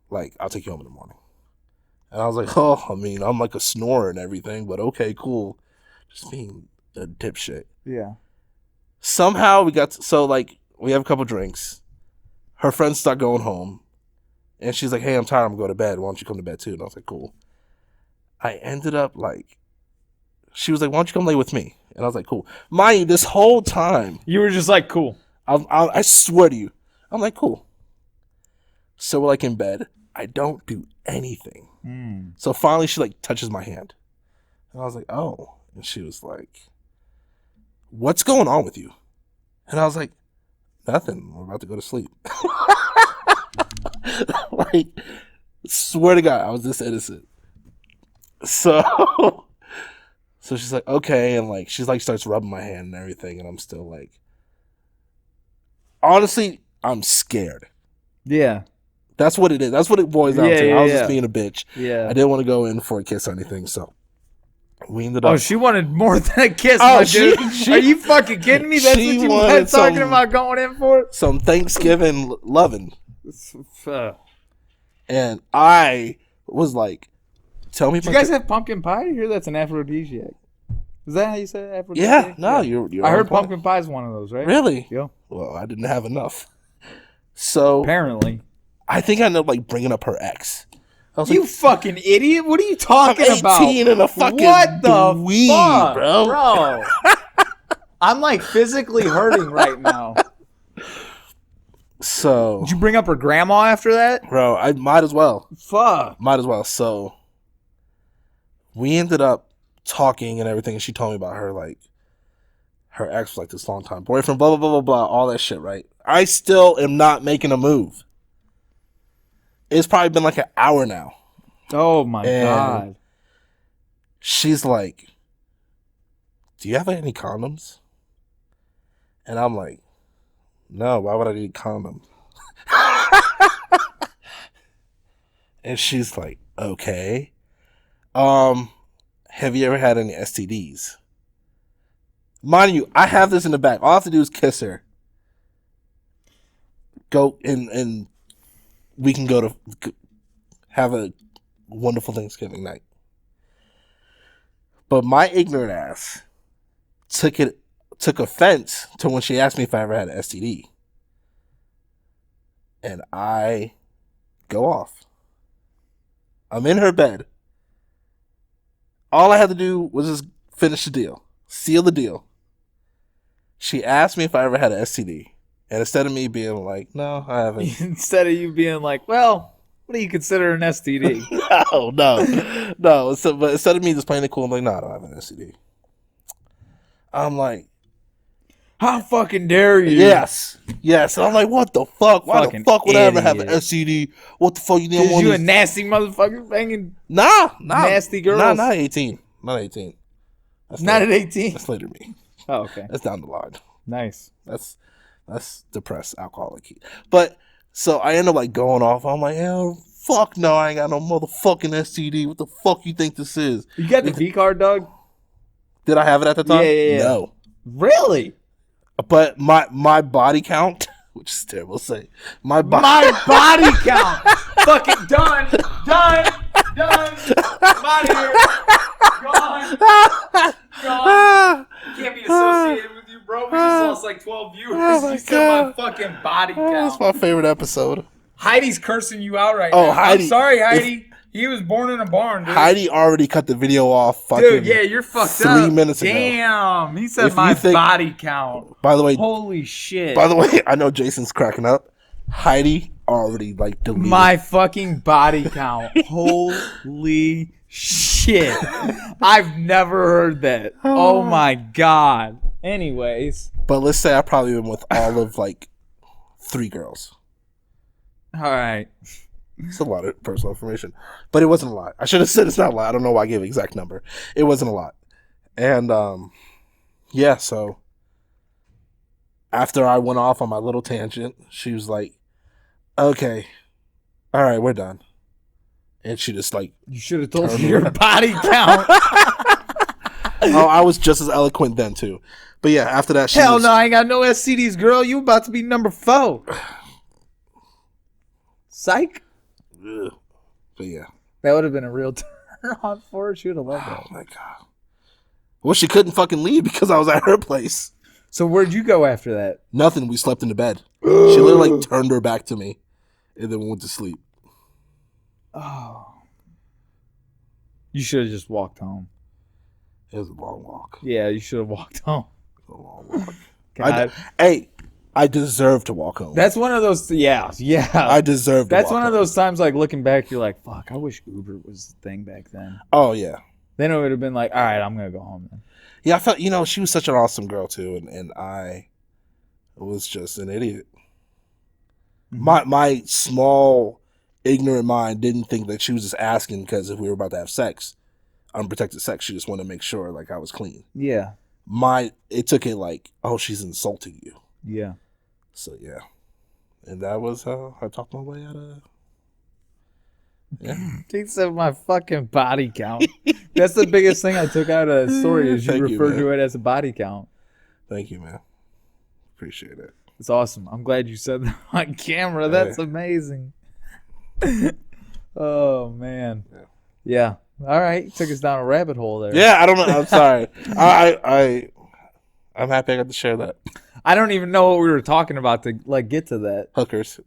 like, I'll take you home in the morning. And I was like, "Oh, I mean, I'm like a snorer and everything, but okay, cool." Just being a dipshit. Yeah. Somehow we got we have a couple drinks. Her friends start going home. And she's like, "Hey, I'm tired. I'm going to bed. Why don't you come to bed too?" And I was like, "Cool." I ended up like, she was like, "Why don't you come lay with me?" And I was like, "Cool." Mind you, this whole time, you were just like, "Cool." I swear to you, I'm like, "Cool." So we're like in bed. I don't do anything. So finally, she like touches my hand, and I was like, "Oh," and she was like, "What's going on with you?" And I was like, "Nothing. We're about to go to sleep." Like, swear to God, I was this innocent. So she's like, "Okay," and like she's like starts rubbing my hand and everything, and I'm still like, honestly, I'm scared. Yeah, that's what it is. That's what it boils down to. I was just being a bitch. Yeah, I didn't want to go in for a kiss or anything, so we ended up. Oh, she wanted more than a kiss, my dude. Are you fucking kidding me? That's what you were talking about going in for? Some Thanksgiving loving. And I was like, "Tell me." Do you guys have pumpkin pie? I hear that's an aphrodisiac. Is that how you say it? Aphrodisiac? Yeah, no, you're I heard pumpkin pie is one of those, right? Really? Yeah. Well, I didn't have enough. So apparently, I think I ended up like bringing up her ex. I was you like, fucking idiot! What are you talking I'm 18 about? And a fucking what the dweeb, fuck, bro? I'm like physically hurting right now. So did you bring up her grandma after that? Bro, I might as well. Fuck. Might as well. So we ended up talking and everything, and she told me about her ex was like this long time boyfriend, blah blah blah blah blah, all that shit, right? I still am not making a move. It's probably been like an hour now. Oh my God. She's like, "Do you have any condoms?" And I'm like, "No, why would I need condoms?" And she's like, "Okay. Have you ever had any STDs?" Mind you, I have this in the back. All I have to do is kiss her. Go and we can go to have a wonderful Thanksgiving night. But my ignorant ass took offense to when she asked me if I ever had an STD. And I go off. I'm in her bed. All I had to do was just finish the deal. Seal the deal. She asked me if I ever had an STD. And instead of me being like, no, I haven't. Instead of you being like, well, what do you consider an STD? No. But instead of me just playing it cool, I'm like, no, I don't have an STD. I'm like, how fucking dare you? Yes. And I'm like, what the fuck? Why Fucking the fuck would I ever idiot. have an STD? What the fuck you didn't Cause want? You a nasty motherfucker banging Nah. nasty girls? Nah, not 18. Not 18. That's Not at 18? That's later me. Oh, okay. That's down the line. Nice. That's depressed alcoholic. But so I end up like going off. I'm like, hell, fuck no, I ain't got no motherfucking STD. What the fuck you think this is? You got the V card, dog? Did I have it at the time? Yeah. No. Really? But my body count, which is terrible to say, my body count. Fucking done. I'm out of here. Gone. Can't be associated with you, bro. We just lost like 12 viewers. Oh you said my fucking body count. That's my favorite episode. Heidi's cursing you out right now. Heidi. I'm sorry, Heidi. He was born in a barn, dude. Heidi already cut the video off. Dude, yeah, you're fucked up. 3 minutes ago. Damn, he said my body count. By the way, holy shit. By the way, I know Jason's cracking up. Heidi already like deleted my fucking body count. Holy shit. I've never heard that. Oh my god. Anyways. But let's say I probably been with all of like 3 girls. All right. It's a lot of personal information. But it wasn't a lot. I should have said it's not a lot. I don't know why I gave an exact number. It wasn't a lot. And yeah, so after I went off on my little tangent, she was like, okay, all right, we're done. And she just like... You should have told me your body count. Oh, I was just as eloquent then too. But yeah, after that, she no, I ain't got no STDs, girl. You about to be number 4. Psych. Ugh. But yeah. That would have been a real turn on for her. She would have loved that. Oh my god. Well, she couldn't fucking leave because I was at her place. So where'd you go after that? Nothing. We slept in the bed. She literally like turned her back to me and then went to sleep. Oh. You should have just walked home. It was a long walk. Yeah, you should have walked home. It was a long walk. I deserve to walk home. That's one of those. Yeah. I deserve. That's one of those times. Like looking back, you're like, "Fuck! I wish Uber was the thing back then." Oh yeah. Then it would have been like, "All right, I'm gonna go home then." Yeah, I felt she was such an awesome girl too, and I was just an idiot. Mm-hmm. My small ignorant mind didn't think that she was just asking because if we were about to have sex, unprotected sex, she just wanted to make sure like I was clean. Yeah. It took it like, oh, she's insulting you. Yeah. So yeah, and that was how I talked my way out of. Yeah. He said my fucking body count. That's the biggest thing I took out of the story is you referred to it as a body count. Thank you, man. Appreciate it. It's awesome. I'm glad you said that on camera. That's amazing. Oh man. Yeah. All right. Took us down a rabbit hole there. Yeah, I don't know. I'm sorry. I'm happy I got to share that. I don't even know what we were talking about to like get to that. Hookers.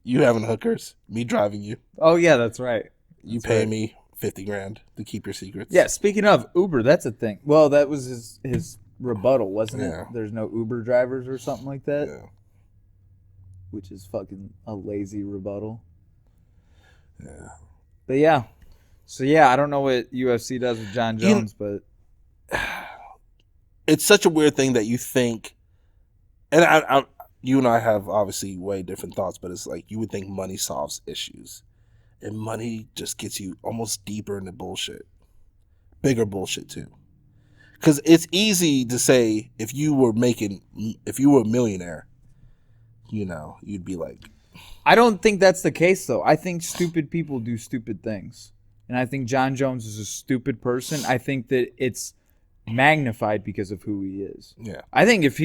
You having hookers. Me driving you. Oh yeah, that's right. You pay me $50,000 to keep your secrets. Yeah, speaking of Uber, that's a thing. Well, that was his rebuttal, wasn't it? There's no Uber drivers or something like that. Yeah. Which is fucking a lazy rebuttal. Yeah. But yeah. So yeah, I don't know what UFC does with John Jones, but it's such a weird thing that you think, and you and I have obviously way different thoughts, but it's like you would think money solves issues, and money just gets you almost deeper into bullshit, bigger bullshit too. Because it's easy to say if you were a millionaire, you'd be like. I don't think that's the case though. I think stupid people do stupid things. And I think John Jones is a stupid person. I think that it's magnified because of who he is. Yeah. I think if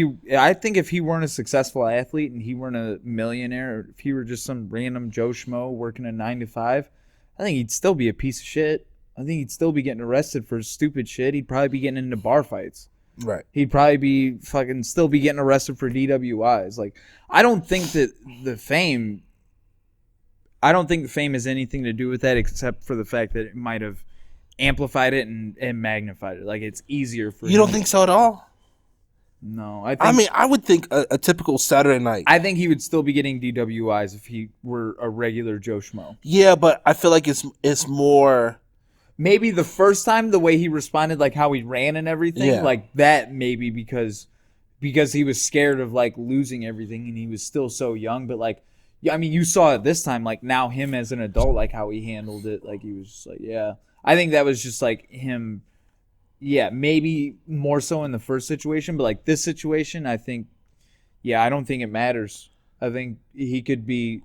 he weren't a successful athlete and he weren't a millionaire, or if he were just some random Joe Schmo working a 9 to 5, I think he'd still be a piece of shit. I think he'd still be getting arrested for stupid shit. He'd probably be getting into bar fights. Right. He'd probably be still be getting arrested for DWIs. Like, I don't think the fame has anything to do with that, except for the fact that it might have amplified it and magnified it. Like, it's easier for you. Don't think so at all? No, I would think a typical Saturday night. I think he would still be getting DWIs if he were a regular Joe Schmo. Yeah, but I feel like it's more. Maybe the first time, the way he responded, like how he ran and everything, like that, maybe because he was scared of like losing everything and he was still so young. But like, yeah, I mean, you saw it this time, like now him as an adult, like how he handled it. Like he was just like, yeah. I think that was just like him. Yeah, maybe more so in the first situation, but like this situation, I think, yeah, I don't think it matters. I think he could be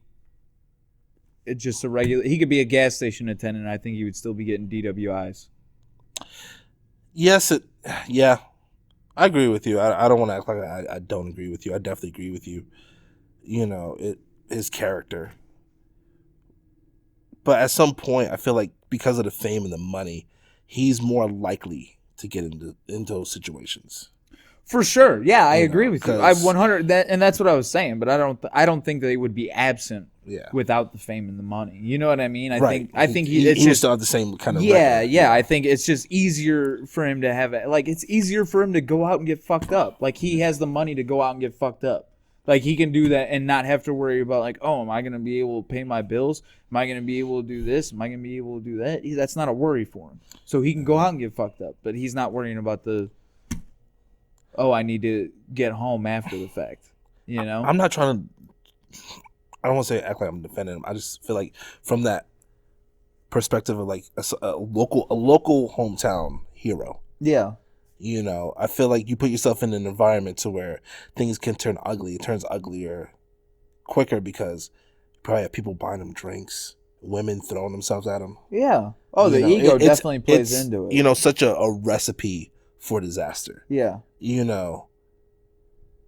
just he could be a gas station attendant. I think he would still be getting DWIs. Yes, yeah, I agree with you. I don't want to act like I don't agree with you. I definitely agree with you. You know, his character. But at some point, I feel like because of the fame and the money, he's more likely to get into those situations. For sure, yeah, I agree with you. I 100, and that's what I was saying. But I don't think they would be absent without the fame and the money. You know what I mean? I think he used to have the same kind of record. I think it's just easier for him to have it. Like it's easier for him to go out and get fucked up. Like he has the money to go out and get fucked up. Like he can do that and not have to worry about like, oh, am I going to be able to pay my bills? Am I going to be able to do this? Am I going to be able to do that? That's not a worry for him. So he can go out and get fucked up, but he's not worrying about I need to get home after the fact. You know? I'm not trying to, I don't want to say act like I'm defending him. I just feel like from that perspective of like a local hometown hero. Yeah. You know, I feel like you put yourself in an environment to where things can turn ugly. It turns uglier quicker because you probably have people buying them drinks, women throwing themselves at them. Yeah. Oh, the ego definitely plays into it. You know, such a recipe for disaster. Yeah. You know,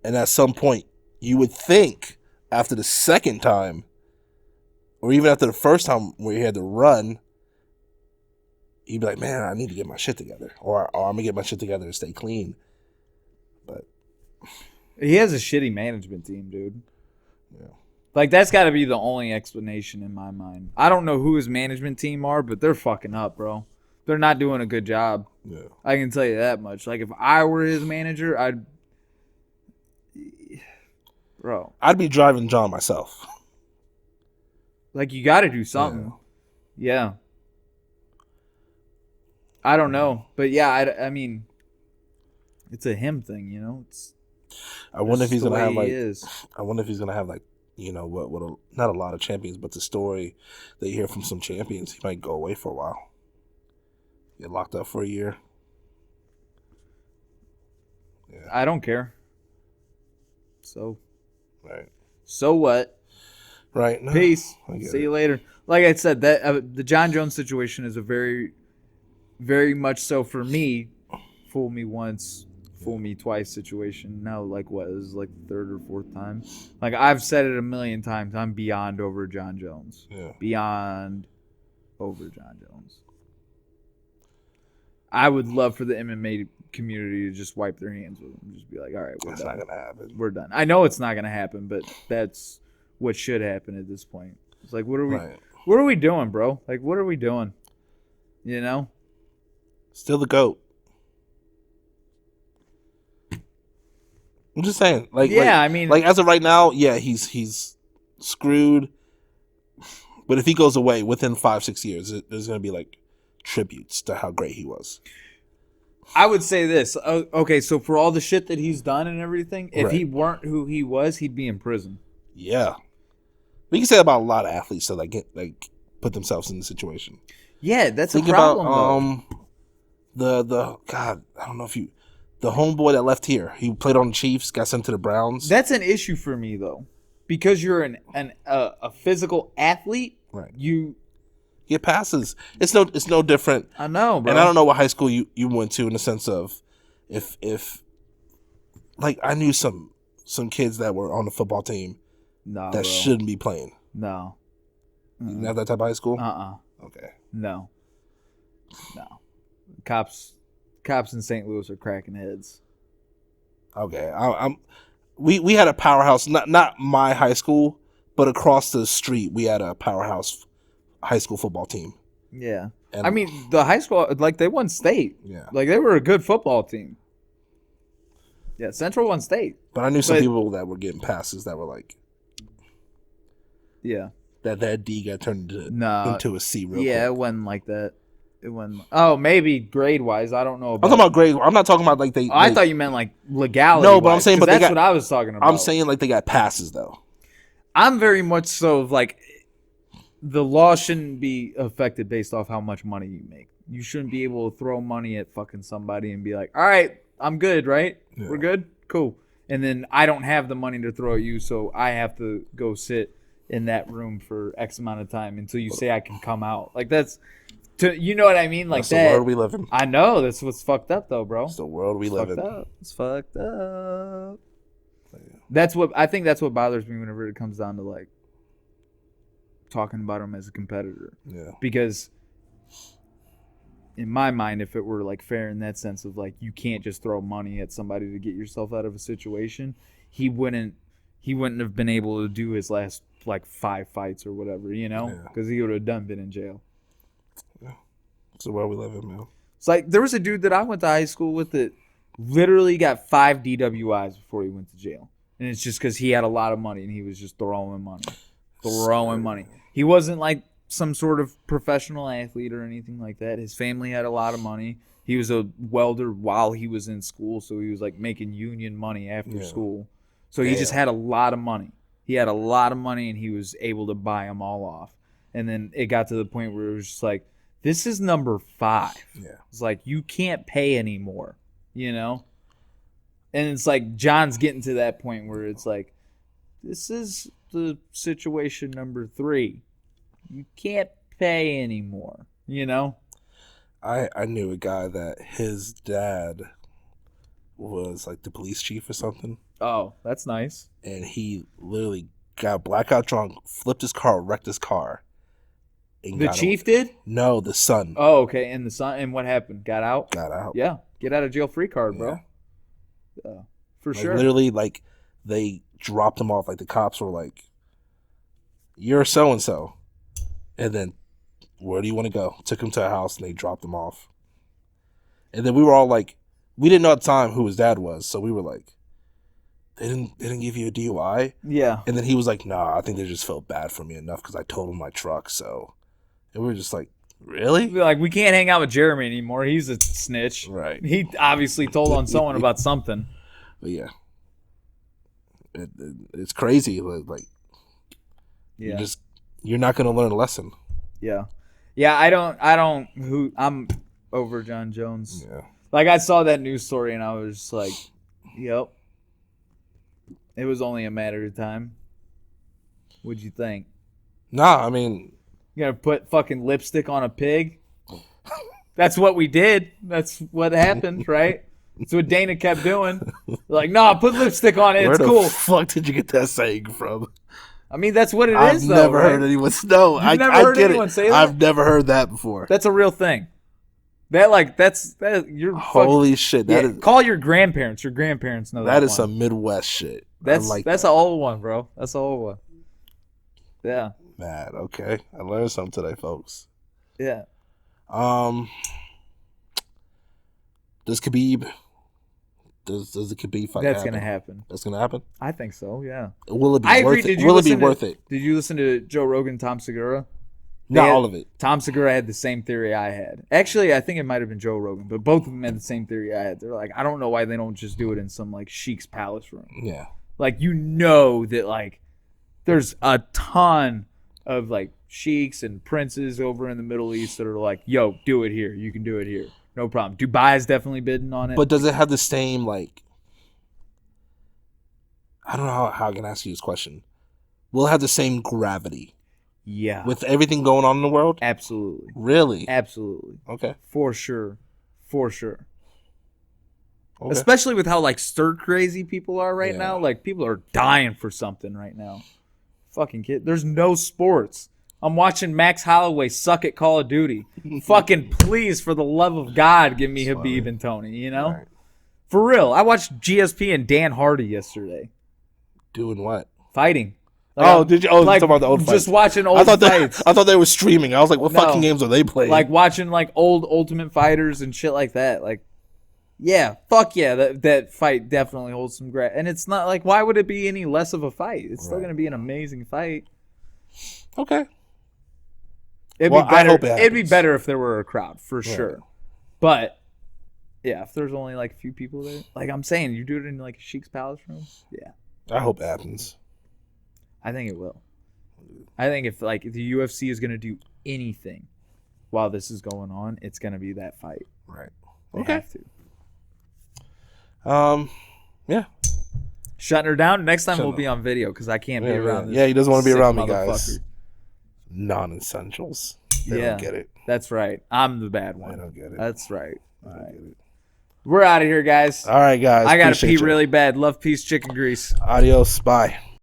and at some point, you would think after the second time, or even after the first time where you had to run, you'd be like, man, I need to get my shit together. Or I'm going to get my shit together and stay clean. But he has a shitty management team, dude. Yeah. Like, that's got to be the only explanation in my mind. I don't know who his management team are, but they're fucking up, bro. They're not doing a good job. Yeah. I can tell you that much. Like, if I were his manager, I'd be driving John myself. Like, you got to do something. Yeah. I don't know, but yeah, I mean, it's a him thing, you know. I wonder if he's gonna have like. I wonder if he's gonna have like, you know, not a lot of champions, but the story that you hear from some champions, he might go away for a while, get locked up for a year. Yeah. I don't care. So. Right. So what? Right. No, peace. See you later. Like I said, that the John Jones situation is a very, very much so for me, fool me once, fool me twice situation. Now, like what is like the third or fourth time? Like I've said it a million times. I'm beyond over John Jones. Yeah. Beyond over John Jones. I would love for the MMA community to just wipe their hands with him. Just be like, all right, we're done. Not gonna happen. We're done. I know it's not gonna happen, but that's what should happen at this point. It's like, what are we? Right. What are we doing, bro? Like, what are we doing? You know? Still the GOAT. I'm just saying. Like, yeah, I mean, like as of right now, yeah, he's screwed. But if he goes away within 5-6 years, there's gonna be like tributes to how great he was. I would say this. Okay, so for all the shit that he's done and everything, if he weren't who he was, he'd be in prison. Yeah. We can say that about a lot of athletes that put themselves in the situation. Yeah, that's a problem. The God, I don't know if the homeboy that left here, he played on the Chiefs, got sent to the Browns. That's an issue for me though, because you're a physical athlete. Right. You get passes. It's no different. I know, bro. And I don't know what high school you went to in the sense of if like I knew some kids that were on the football team that shouldn't be playing. No. You didn't have that type of high school? Okay. No. Cops in St. Louis are cracking heads. Okay. We had a powerhouse, not my high school, but across the street we had a powerhouse high school football team. Yeah. And I mean, the high school, like, they won state. Yeah. Like, they were a good football team. Yeah, Central won state. But I knew some people that were getting passes that were like... Yeah. That D got turned into a C real quick. Yeah, it wasn't like that. It wasn't... Oh, maybe grade-wise. I don't know about... I'm talking about grade... I'm not talking about, like, they... I thought you meant, like, legality. No, but I'm saying... But that's what I was talking about. I'm saying, like, they got passes, though. I'm very much so, like... The law shouldn't be affected based off how much money you make. You shouldn't be able to throw money at fucking somebody and be like, all right, I'm good, right? Yeah. We're good? Cool. And then I don't have the money to throw at you, so I have to go sit in that room for X amount of time until you say I can come out. Like, that's... you know what I mean? Like, that's the world we live in. I know. That's what's fucked up, though, bro. It's the world we live in. It's fucked up. Yeah. I think that's what bothers me whenever it comes down to, like, talking about him as a competitor. Yeah. Because in my mind, if it were like fair in that sense of like you can't just throw money at somebody to get yourself out of a situation, he wouldn't have been able to do his last like 5 fights or whatever, you know? Because he would have been in jail. Yeah. It's the world we live in, man. It's like there was a dude that I went to high school with that literally got 5 DWIs before he went to jail. And it's just because he had a lot of money and he was just throwing money. He wasn't like some sort of professional athlete or anything like that. His family had a lot of money. He was a welder while he was in school, so he was like making union money after school. So he just had a lot of money. He had a lot of money and he was able to buy them all off. And then it got to the point where it was just like, this is number 5. Yeah. It's like, you can't pay anymore, you know? And it's like John's getting to that point where it's like, this is the situation number 3. You can't pay anymore, you know? I knew a guy that his dad was like the police chief or something. Oh, that's nice. And he literally got blackout drunk, flipped his car, wrecked his car. The chief did? No, the son. Oh, okay. And the son, and what happened? Got out? Got out. Yeah. Get out of jail free card, bro. Yeah. For like, sure. Literally, like, they dropped him off. Like, the cops were like, you're so-and-so. And then, where do you want to go? Took him to a house and they dropped him off. And then we were all like, we didn't know at the time who his dad was, so we were like, they didn't give you a DUI? Yeah. And then he was like, nah, I think they just felt bad for me enough because I told him my truck, so. And we were just like, really? Like, we can't hang out with Jeremy anymore. He's a snitch. Right. He obviously told on someone about something. But yeah. It's crazy. Like, yeah. You're not going to learn a lesson. Yeah. Yeah, I'm over John Jones. Yeah. Like, I saw that news story and I was just like, yep. It was only a matter of time. What'd you think? Nah, I mean. You gonna put fucking lipstick on a pig? That's what we did. That's what happened, right? That's what Dana kept doing. Like, nah, put lipstick on it. It's cool. Where the fuck did you get that saying from? I mean, that's what it is, I've though. Never heard anyone. No, I've never heard anyone say that. I've never heard that before. That's a real thing. You're holy shit. That is, call your grandparents. Your grandparents know that. That is some Midwest shit. That's an old one, bro. That's an old one. Yeah. Mad. Okay, I learned something today, folks. Yeah. Does Khabib? Does the Khabib fight? That's gonna happen. That's gonna happen. I think so. Yeah. Will it be worth it? Will it be worth it? Did you listen to Joe Rogan, Tom Segura? Not all of it. Tom Segura had the same theory I had. Actually, I think it might have been Joe Rogan, but both of them had the same theory I had. They're like, I don't know why they don't just do it in some like Sheik's palace room. Yeah. Like, you know that like there's a ton of like sheiks and princes over in the Middle East that are like, yo, do it here. You can do it here. No problem. Dubai is definitely bidding on it. But does it have the same, like, I don't know how I can ask you this question. Will it have the same gravity? Yeah. With everything going on in the world? Absolutely. Really? Absolutely. Okay. For sure. For sure. Okay. Especially with how like stir crazy people are right now. Like people are dying for something right now. Fucking kid. There's no sports. I'm watching Max Holloway suck at Call of Duty. Fucking please, for the love of God, give me Habib and Tony, you know? Right. For real. I watched GSP and Dan Hardy yesterday. Doing what? Fighting. Like, did you? Oh, like, talking about the old fights. Just watching old fights. I thought they were streaming. I was like, what fucking games are they playing? Like watching like old Ultimate Fighters and shit like that. Like, yeah, fuck yeah, that fight definitely holds some gravity. And it's not like, why would it be any less of a fight? It's still going to be an amazing fight. Okay. It'd be better. It'd be better if there were a crowd, for sure. But yeah, if there's only like a few people there, like I'm saying, you do it in like a Sheik's Palace room. Yeah. I hope it happens. I think it will. I think if like the UFC is going to do anything while this is going on, it's going to be that fight. Right. They have to. Yeah. Shutting her down. Next time we'll be on video because I can't be around this. Yeah, he doesn't want to be around me, guys. Non-essentials. They don't get it. That's right. I'm the bad one. I don't get it. That's right. All right. We're out of here, guys. All right, guys. I got to pee really bad. Love, peace, chicken grease. Adios. Bye.